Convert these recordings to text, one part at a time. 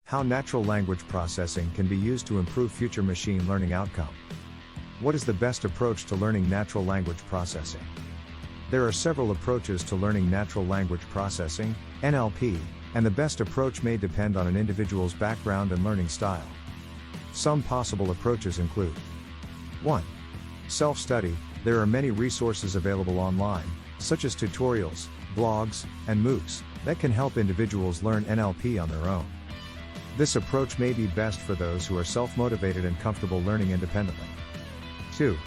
How natural language processing can be used to improve future machine learning outcome. What is the best approach to learning natural language processing? There are several approaches to learning natural language processing, NLP, and the best approach may depend on an individual's background and learning style. Some possible approaches include 1. Self-study. There are many resources available online, such as tutorials, blogs, and MOOCs, that can help individuals learn NLP on their own. This approach may be best for those who are self-motivated and comfortable learning independently. 2.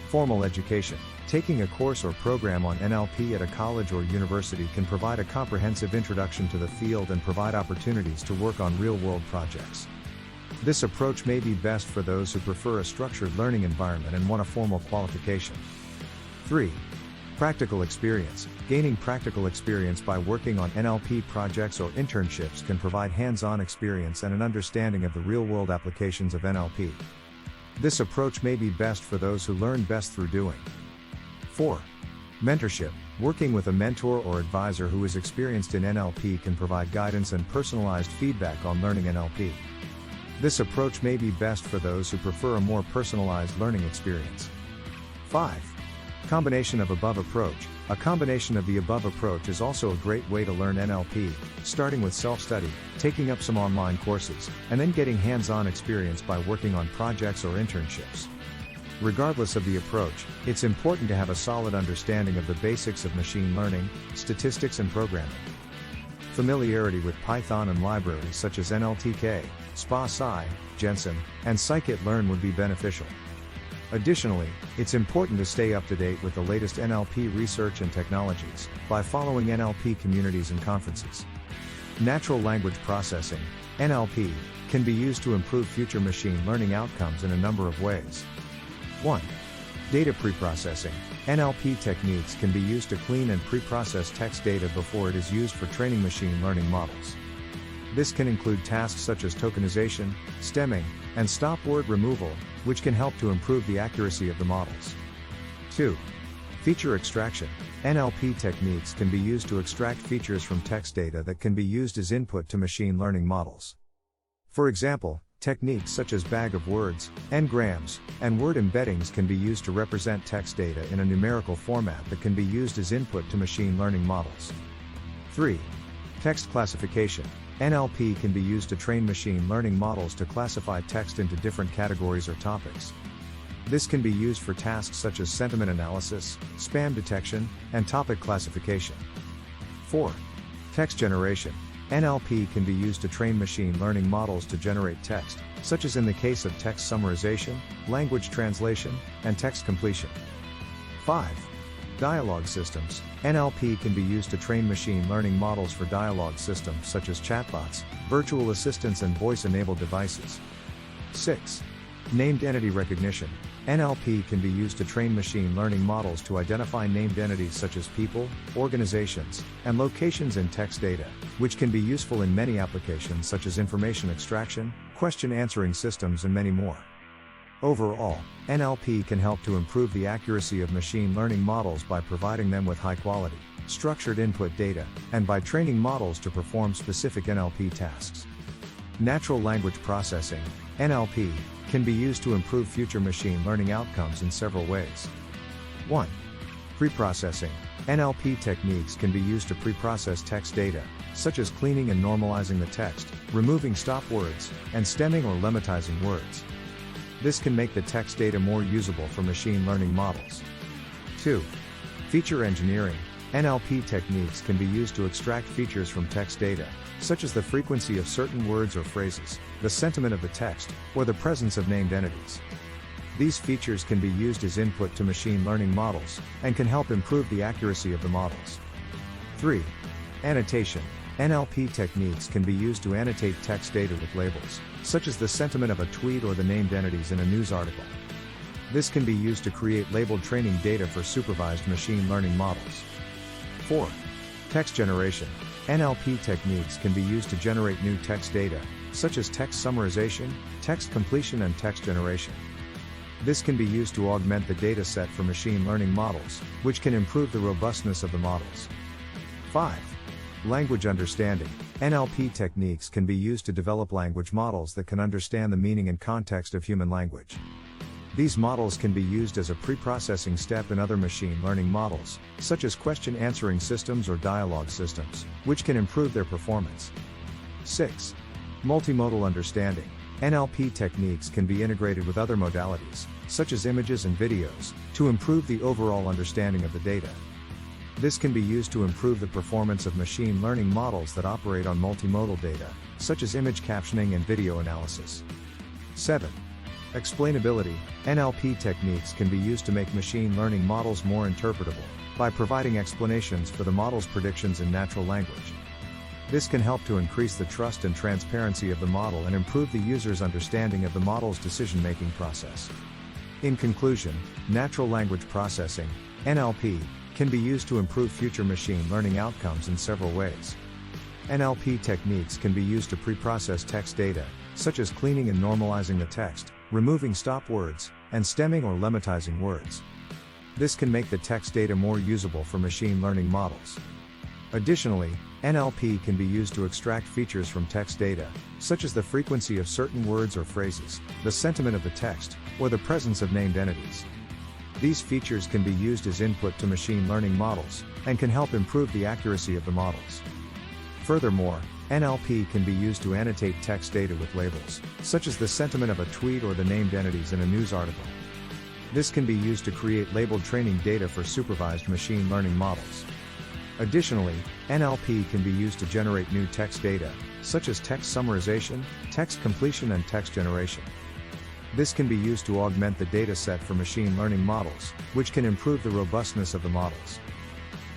Formal education. Taking a course or program on NLP at a college or university can provide a comprehensive introduction to the field and provide opportunities to work on real-world projects. This approach may be best for those who prefer a structured learning environment and want a formal qualification. 3. Practical experience. Gaining practical experience by working on NLP projects or internships can provide hands-on experience and an understanding of the real-world applications of NLP. This approach may be best for those who learn best through doing. 4. Mentorship. Working with a mentor or advisor who is experienced in NLP can provide guidance and personalized feedback on learning NLP. This approach may be best for those who prefer a more personalized learning experience. 5. Combination of above approach. A combination of the above approach is also a great way to learn NLP, starting with self-study, taking up some online courses, and then getting hands-on experience by working on projects or internships. Regardless of the approach, it's important to have a solid understanding of the basics of machine learning, statistics and programming. Familiarity with Python and libraries such as NLTK, SPA-Sci, Jensen, and scikit-learn would be beneficial. Additionally, it's important to stay up to date with the latest NLP research and technologies by following NLP communities and conferences. Natural language processing, NLP, can be used to improve future machine learning outcomes in a number of ways. 1. Data preprocessing. NLP techniques can be used to clean and preprocess text data before it is used for training machine learning models. This can include tasks such as tokenization, stemming, and stop word removal, which can help to improve the accuracy of the models. 2. Feature extraction. NLP techniques can be used to extract features from text data that can be used as input to machine learning models. For example, techniques such as bag of words, n-grams, and word embeddings can be used to represent text data in a numerical format that can be used as input to machine learning models. 3. Text classification. NLP can be used to train machine learning models to classify text into different categories or topics. This can be used for tasks such as sentiment analysis, spam detection, and topic classification. 4. Text generation. NLP can be used to train machine learning models to generate text, such as in the case of text summarization, language translation, and text completion. 5. Dialogue systems. NLP can be used to train machine learning models for dialogue systems such as chatbots, virtual assistants and voice-enabled devices. 6. Named entity recognition. NLP can be used to train machine learning models to identify named entities such as people, organizations, and locations in text data, which can be useful in many applications such as information extraction, question answering systems and many more. Overall, NLP can help to improve the accuracy of machine learning models by providing them with high-quality, structured input data, and by training models to perform specific NLP tasks. Natural language processing, NLP, can be used to improve future machine learning outcomes in several ways. 1. Preprocessing. NLP techniques can be used to preprocess text data, such as cleaning and normalizing the text, removing stop words, and stemming or lemmatizing words. This can make the text data more usable for machine learning models. 2. Feature engineering. NLP techniques can be used to extract features from text data, such as the frequency of certain words or phrases, the sentiment of the text, or the presence of named entities. These features can be used as input to machine learning models, and can help improve the accuracy of the models. 3. Annotation. NLP techniques can be used to annotate text data with labels, such as the sentiment of a tweet or the named entities in a news article. This can be used to create labeled training data for supervised machine learning models. 4. Text generation. NLP techniques can be used to generate new text data, such as text summarization, text completion and text generation. This can be used to augment the data set for machine learning models, which can improve the robustness of the models. 5. Language understanding. NLP techniques can be used to develop language models that can understand the meaning and context of human language. These models can be used as a pre-processing step in other machine learning models, such as question answering systems or dialogue systems, which can improve their performance. 6. Multimodal understanding. NLP techniques can be integrated with other modalities, such as images and videos, to improve the overall understanding of the data. This can be used to improve the performance of machine learning models that operate on multimodal data, such as image captioning and video analysis. 7. Explainability. NLP techniques can be used to make machine learning models more interpretable, by providing explanations for the model's predictions in natural language. This can help to increase the trust and transparency of the model and improve the user's understanding of the model's decision-making process. In conclusion, natural language processing, NLP, can be used to improve future machine learning outcomes in several ways. NLP techniques can be used to pre-process text data, such as cleaning and normalizing the text, removing stop words, and stemming or lemmatizing words. This can make the text data more usable for machine learning models. Additionally, NLP can be used to extract features from text data, such as the frequency of certain words or phrases, the sentiment of the text, or the presence of named entities. These features can be used as input to machine learning models, and can help improve the accuracy of the models. Furthermore, NLP can be used to annotate text data with labels, such as the sentiment of a tweet or the named entities in a news article. This can be used to create labeled training data for supervised machine learning models. Additionally, NLP can be used to generate new text data, such as text summarization, text completion and text generation. This can be used to augment the data set for machine learning models, which can improve the robustness of the models.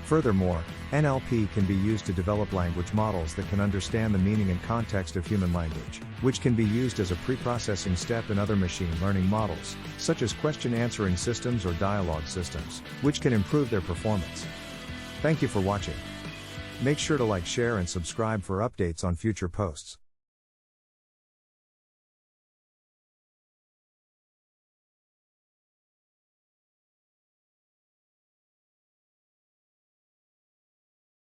Furthermore, NLP can be used to develop language models that can understand the meaning and context of human language, which can be used as a pre-processing step in other machine learning models, such as question answering systems or dialogue systems, which can improve their performance. Thank you for watching. Make sure to like, share and subscribe for updates on future posts.